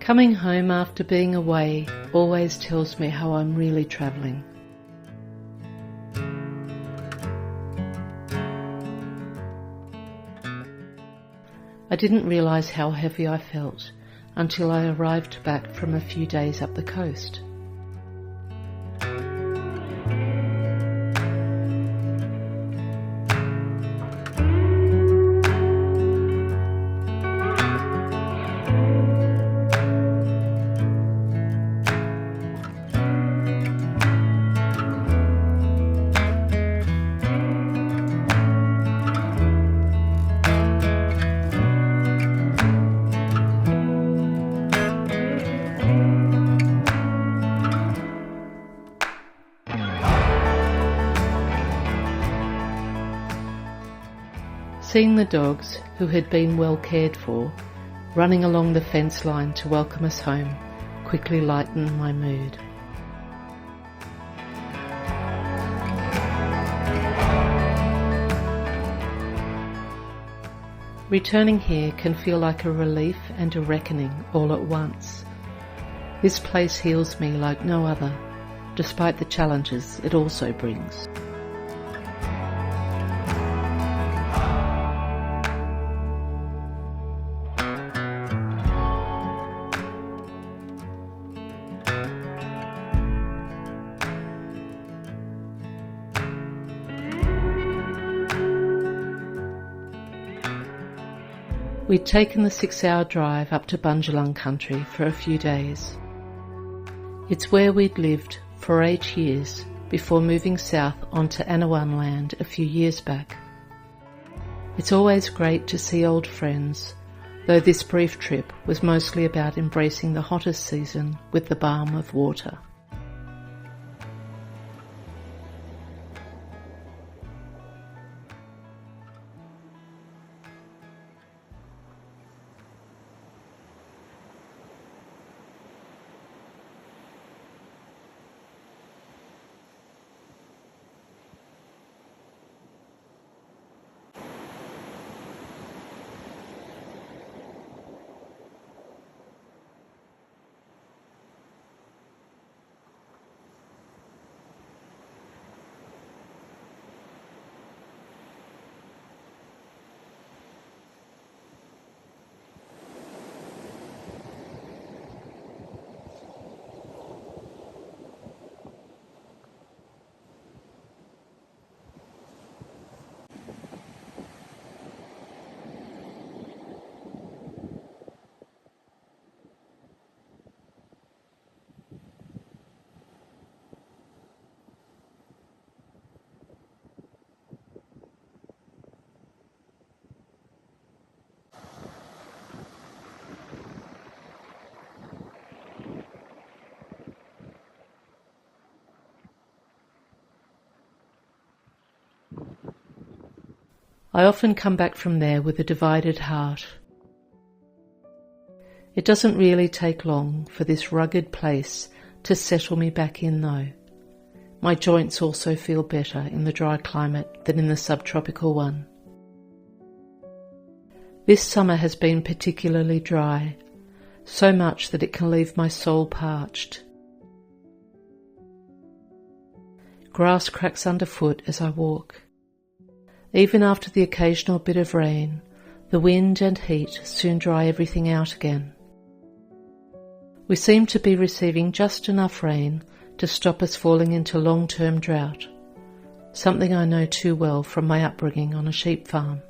Coming home after being away always tells me how I'm really travelling. I didn't realise how heavy I felt until I arrived back from a few days up the coast. Seeing the dogs, who had been well cared for, running along the fence line to welcome us home, quickly lightened my mood. Returning here can feel like a relief and a reckoning all at once. This place heals me like no other, despite the challenges it also brings. We'd taken the 6-hour drive up to Bundjalung country for a few days. It's where we'd lived for 8 years before moving south onto Anaiwan land a few years back. It's always great to see old friends, though this brief trip was mostly about embracing the hottest season with the balm of water. I often come back from there with a divided heart. It doesn't really take long for this rugged place to settle me back in though. My joints also feel better in the dry climate than in the subtropical one. This summer has been particularly dry, so much that it can leave my soul parched. Grass cracks underfoot as I walk. Even after the occasional bit of rain, the wind and heat soon dry everything out again. We seem to be receiving just enough rain to stop us falling into long-term drought, something I know too well from my upbringing on a sheep farm.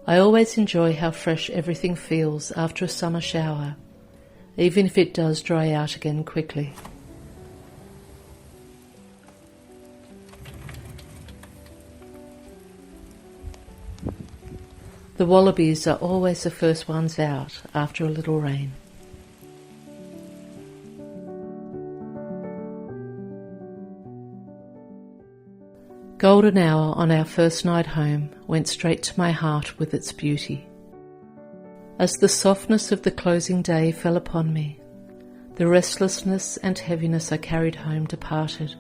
I always enjoy how fresh everything feels after a summer shower, even if it does dry out again quickly. The wallabies are always the first ones out after a little rain. Golden hour on our first night home went straight to my heart with its beauty. As the softness of the closing day fell upon me, the restlessness and heaviness I carried home departed.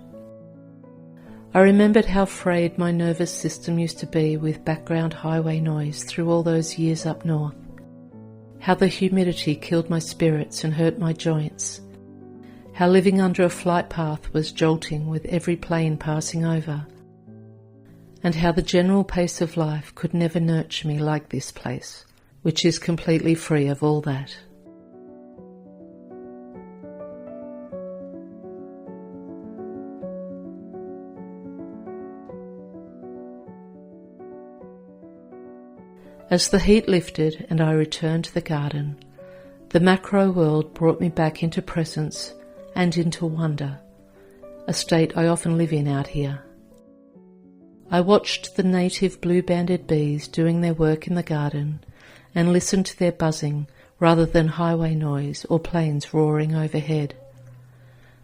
I remembered how frayed my nervous system used to be with background highway noise through all those years up north, how the humidity killed my spirits and hurt my joints, how living under a flight path was jolting with every plane passing over, and how the general pace of life could never nurture me like this place, which is completely free of all that. As the heat lifted and I returned to the garden, the macro world brought me back into presence and into wonder, a state I often live in out here. I watched the native blue-banded bees doing their work in the garden and listened to their buzzing rather than highway noise or planes roaring overhead.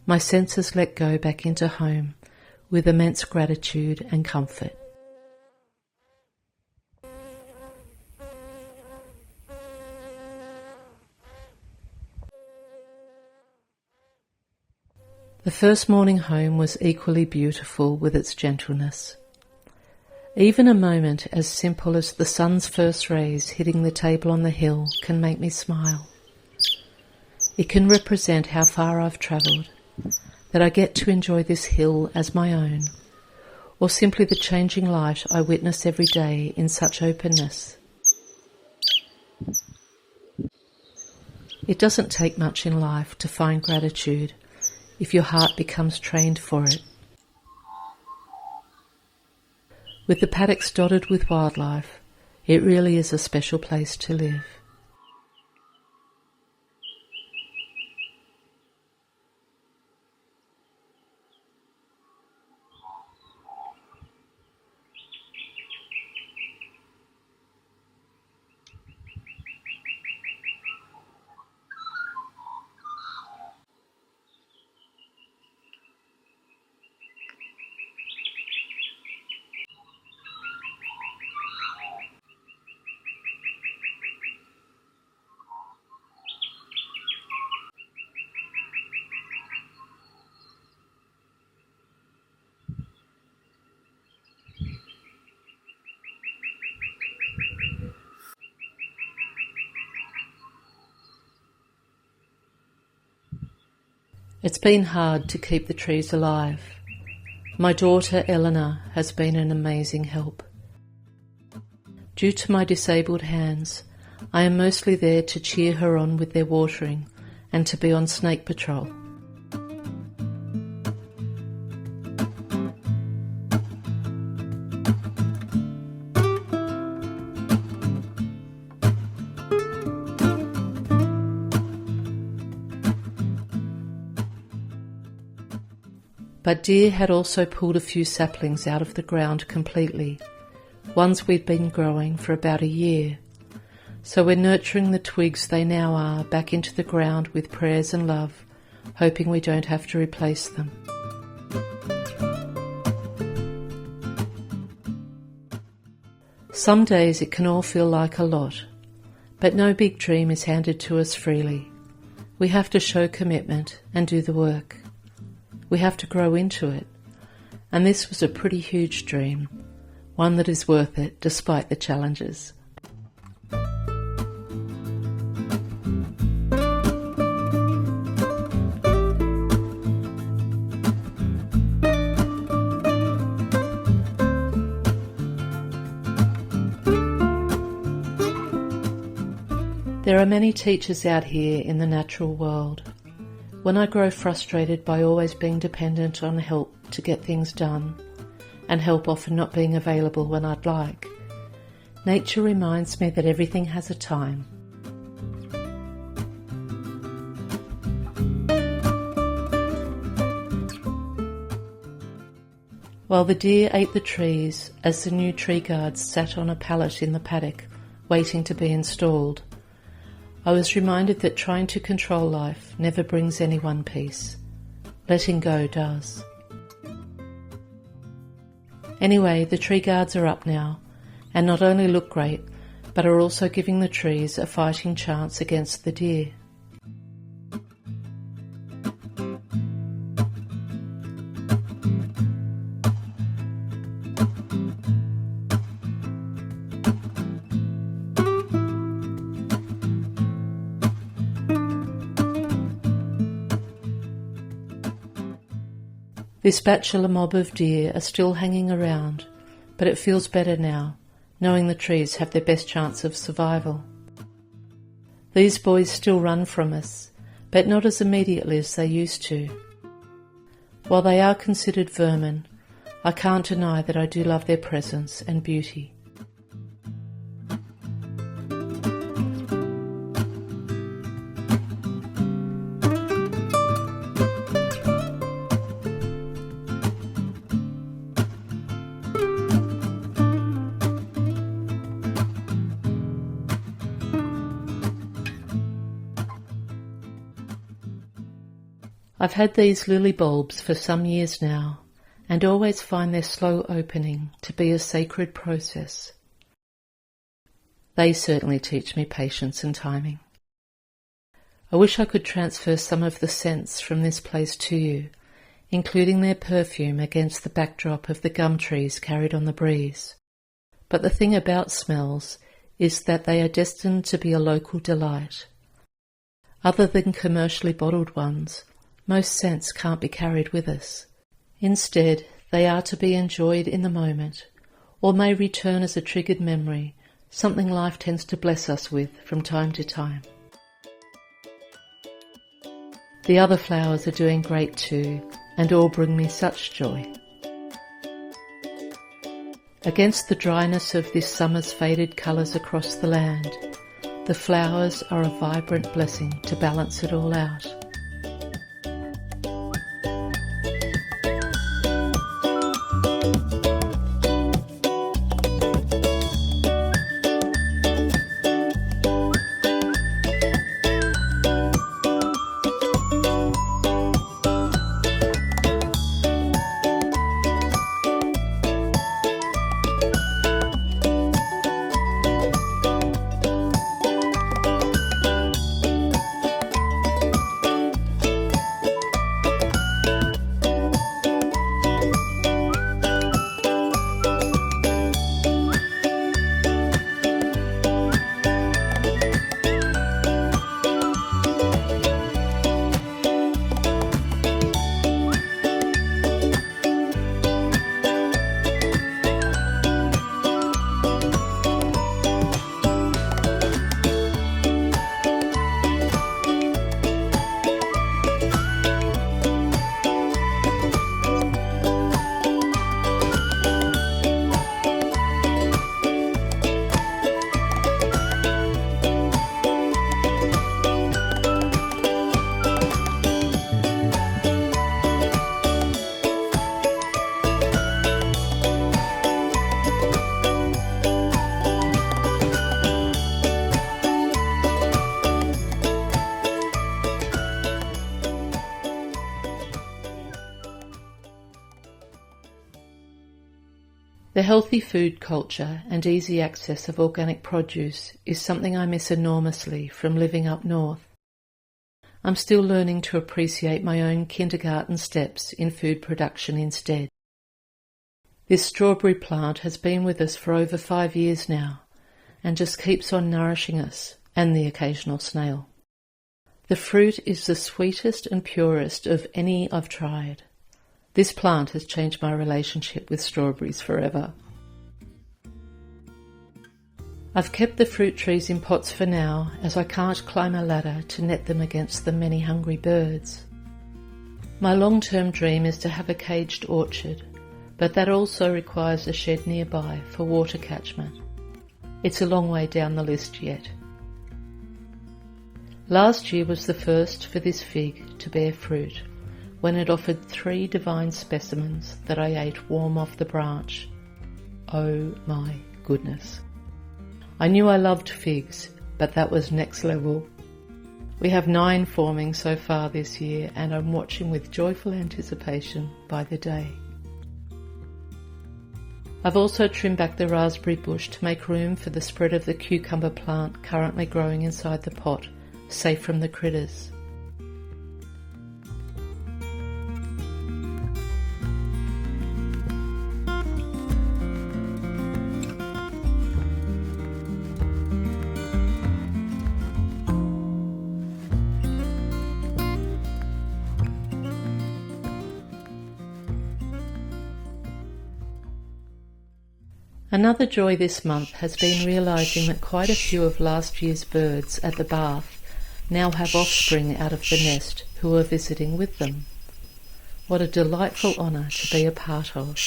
My senses let go back into home with immense gratitude and comfort. The first morning home was equally beautiful with its gentleness. Even a moment as simple as the sun's first rays hitting the table on the hill can make me smile. It can represent how far I've travelled, that I get to enjoy this hill as my own, or simply the changing light I witness every day in such openness. It doesn't take much in life to find gratitude if your heart becomes trained for it. With the paddocks dotted with wildlife, it really is a special place to live. It's been hard to keep the trees alive. My daughter Eleanor has been an amazing help. Due to my disabled hands, I am mostly there to cheer her on with their watering and to be on snake patrol. But deer had also pulled a few saplings out of the ground completely, ones we'd been growing for about a year. So we're nurturing the twigs they now are back into the ground with prayers and love, hoping we don't have to replace them. Some days it can all feel like a lot, but no big dream is handed to us freely. We have to show commitment and do the work. We have to grow into it, and this was a pretty huge dream, one that is worth it despite the challenges. There are many teachers out here in the natural world. When I grow frustrated by always being dependent on help to get things done, and help often not being available when I'd like, nature reminds me that everything has a time. While the deer ate the trees as the new tree guards sat on a pallet in the paddock waiting to be installed, I was reminded that trying to control life never brings anyone peace. Letting go does. Anyway, the tree guards are up now, and not only look great, but are also giving the trees a fighting chance against the deer. This bachelor mob of deer are still hanging around, but it feels better now, knowing the trees have their best chance of survival. These boys still run from us, but not as immediately as they used to. While they are considered vermin, I can't deny that I do love their presence and beauty. I've had these lily bulbs for some years now, and always find their slow opening to be a sacred process. They certainly teach me patience and timing. I wish I could transfer some of the scents from this place to you, including their perfume against the backdrop of the gum trees carried on the breeze. But the thing about smells is that they are destined to be a local delight. Other than commercially bottled ones, most scents can't be carried with us. Instead, they are to be enjoyed in the moment, or may return as a triggered memory, something life tends to bless us with from time to time. The other flowers are doing great too, and all bring me such joy. Against the dryness of this summer's faded colours across the land, the flowers are a vibrant blessing to balance it all out. The healthy food culture and easy access of organic produce is something I miss enormously from living up north. I'm still learning to appreciate my own kindergarten steps in food production instead. This strawberry plant has been with us for over 5 years now, and just keeps on nourishing us and the occasional snail. The fruit is the sweetest and purest of any I've tried. This plant has changed my relationship with strawberries forever. I've kept the fruit trees in pots for now, as I can't climb a ladder to net them against the many hungry birds. My long-term dream is to have a caged orchard, but that also requires a shed nearby for water catchment. It's a long way down the list yet. Last year was the first for this fig to bear fruit, when it offered 3 divine specimens that I ate warm off the branch. Oh my goodness. I knew I loved figs, but that was next level. We have 9 forming so far this year, and I'm watching with joyful anticipation by the day. I've also trimmed back the raspberry bush to make room for the spread of the cucumber plant currently growing inside the pot, safe from the critters. Another joy this month has been realising that quite a few of last year's birds at the bath now have offspring out of the nest who are visiting with them. What a delightful honour to be a part of.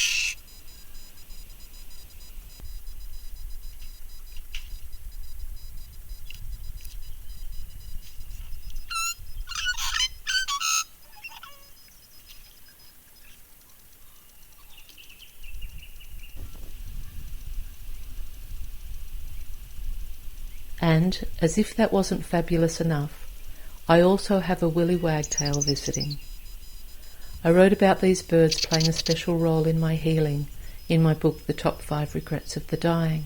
And, as if that wasn't fabulous enough, I also have a willy wagtail visiting. I wrote about these birds playing a special role in my healing in my book The Top 5 Regrets of the Dying.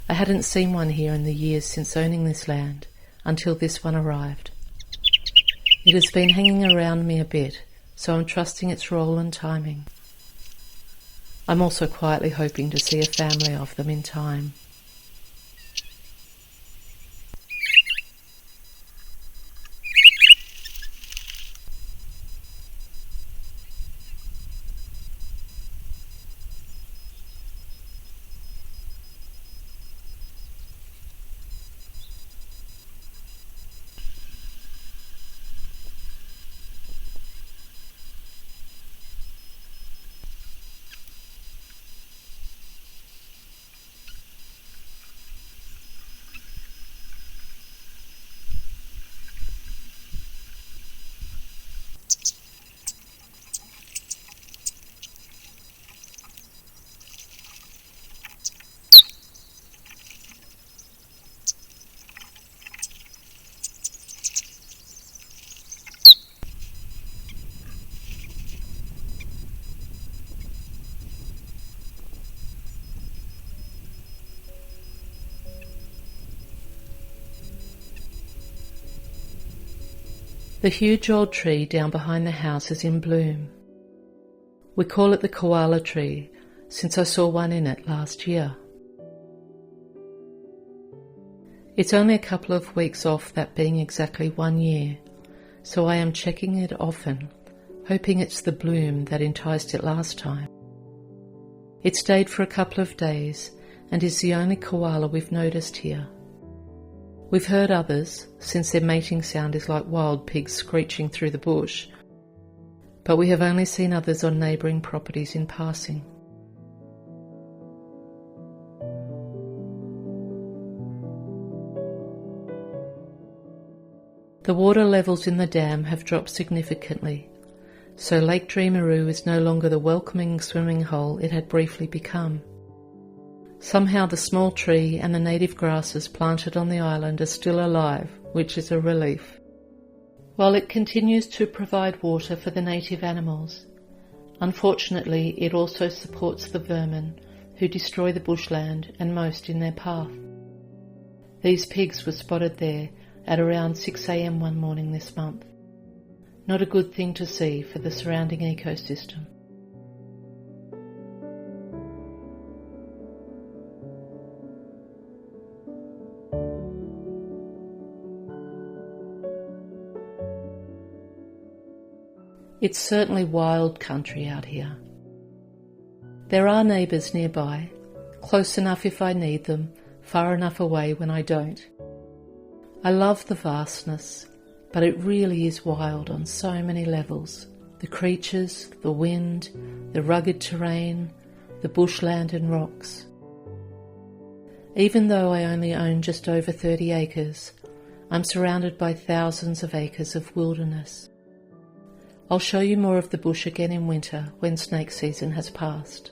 I hadn't seen one here in the years since owning this land, until this one arrived. It has been hanging around me a bit, so I'm trusting its role and timing. I'm also quietly hoping to see a family of them in time. The huge old tree down behind the house is in bloom. We call it the koala tree, since I saw one in it last year. It's only a couple of weeks off that being exactly 1 year, so I am checking it often, hoping it's the bloom that enticed it last time. It stayed for a couple of days and is the only koala we've noticed here. We've heard others, since their mating sound is like wild pigs screeching through the bush, but we have only seen others on neighbouring properties in passing. The water levels in the dam have dropped significantly, so Lake Dreamaroo is no longer the welcoming swimming hole it had briefly become. Somehow the small tree and the native grasses planted on the island are still alive, which is a relief. While it continues to provide water for the native animals, unfortunately it also supports the vermin who destroy the bushland and most in their path. These pigs were spotted there at around 6 a.m. one morning this month. Not a good thing to see for the surrounding ecosystem. It's certainly wild country out here. There are neighbours nearby, close enough if I need them, far enough away when I don't. I love the vastness, but it really is wild on so many levels. The creatures, the wind, the rugged terrain, the bushland and rocks. Even though I only own just over 30 acres, I'm surrounded by thousands of acres of wilderness. I'll show you more of the bush again in winter when snake season has passed.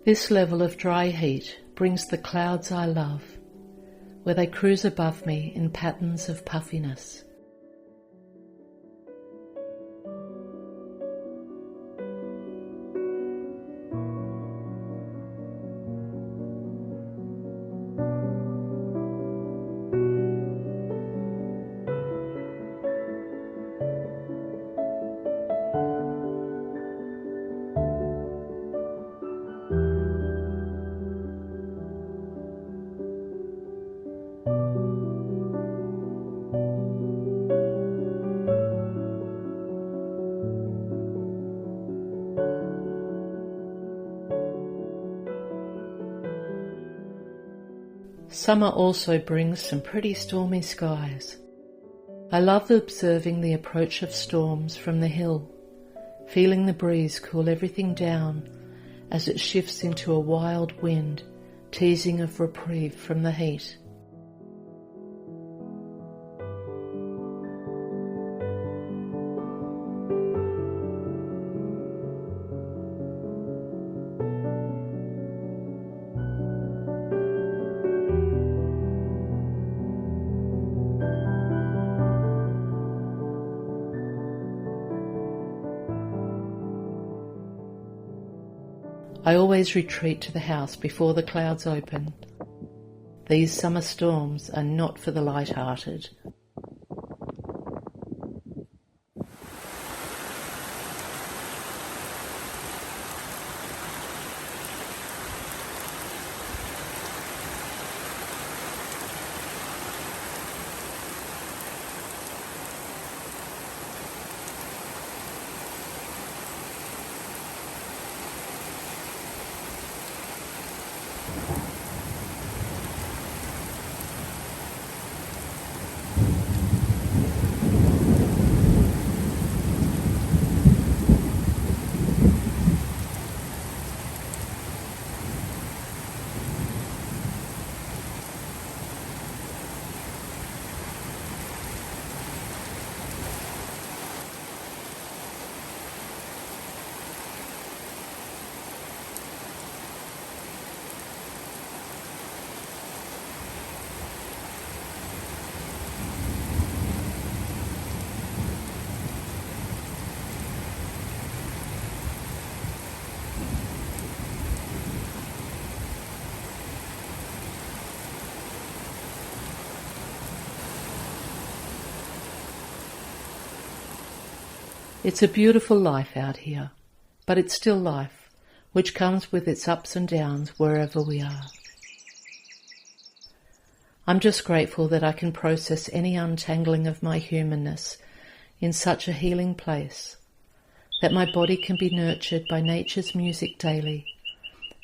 This level of dry heat brings the clouds I love, where they cruise above me in patterns of puffiness. Summer also brings some pretty stormy skies. I love observing the approach of storms from the hill, feeling the breeze cool everything down as it shifts into a wild wind, teasing of reprieve from the heat. I always retreat to the house before the clouds open. These summer storms are not for the light-hearted. It's a beautiful life out here, but it's still life, which comes with its ups and downs wherever we are. I'm just grateful that I can process any untangling of my humanness in such a healing place, that my body can be nurtured by nature's music daily,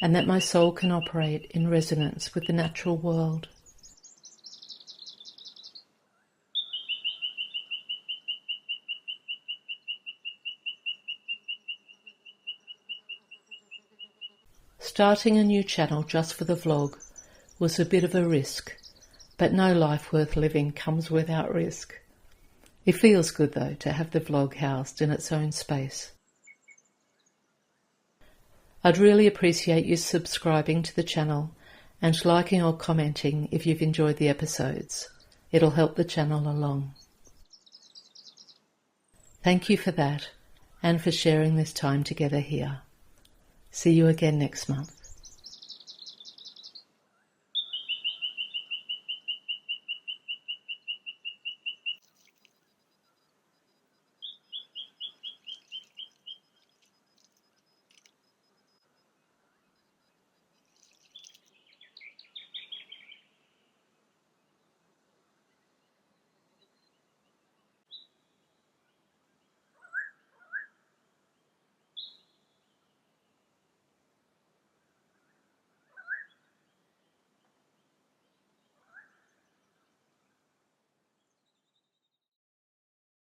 and that my soul can operate in resonance with the natural world. Starting a new channel just for the vlog was a bit of a risk, but no life worth living comes without risk. It feels good though to have the vlog housed in its own space. I'd really appreciate you subscribing to the channel and liking or commenting if you've enjoyed the episodes. It'll help the channel along. Thank you for that and for sharing this time together here. See you again next month.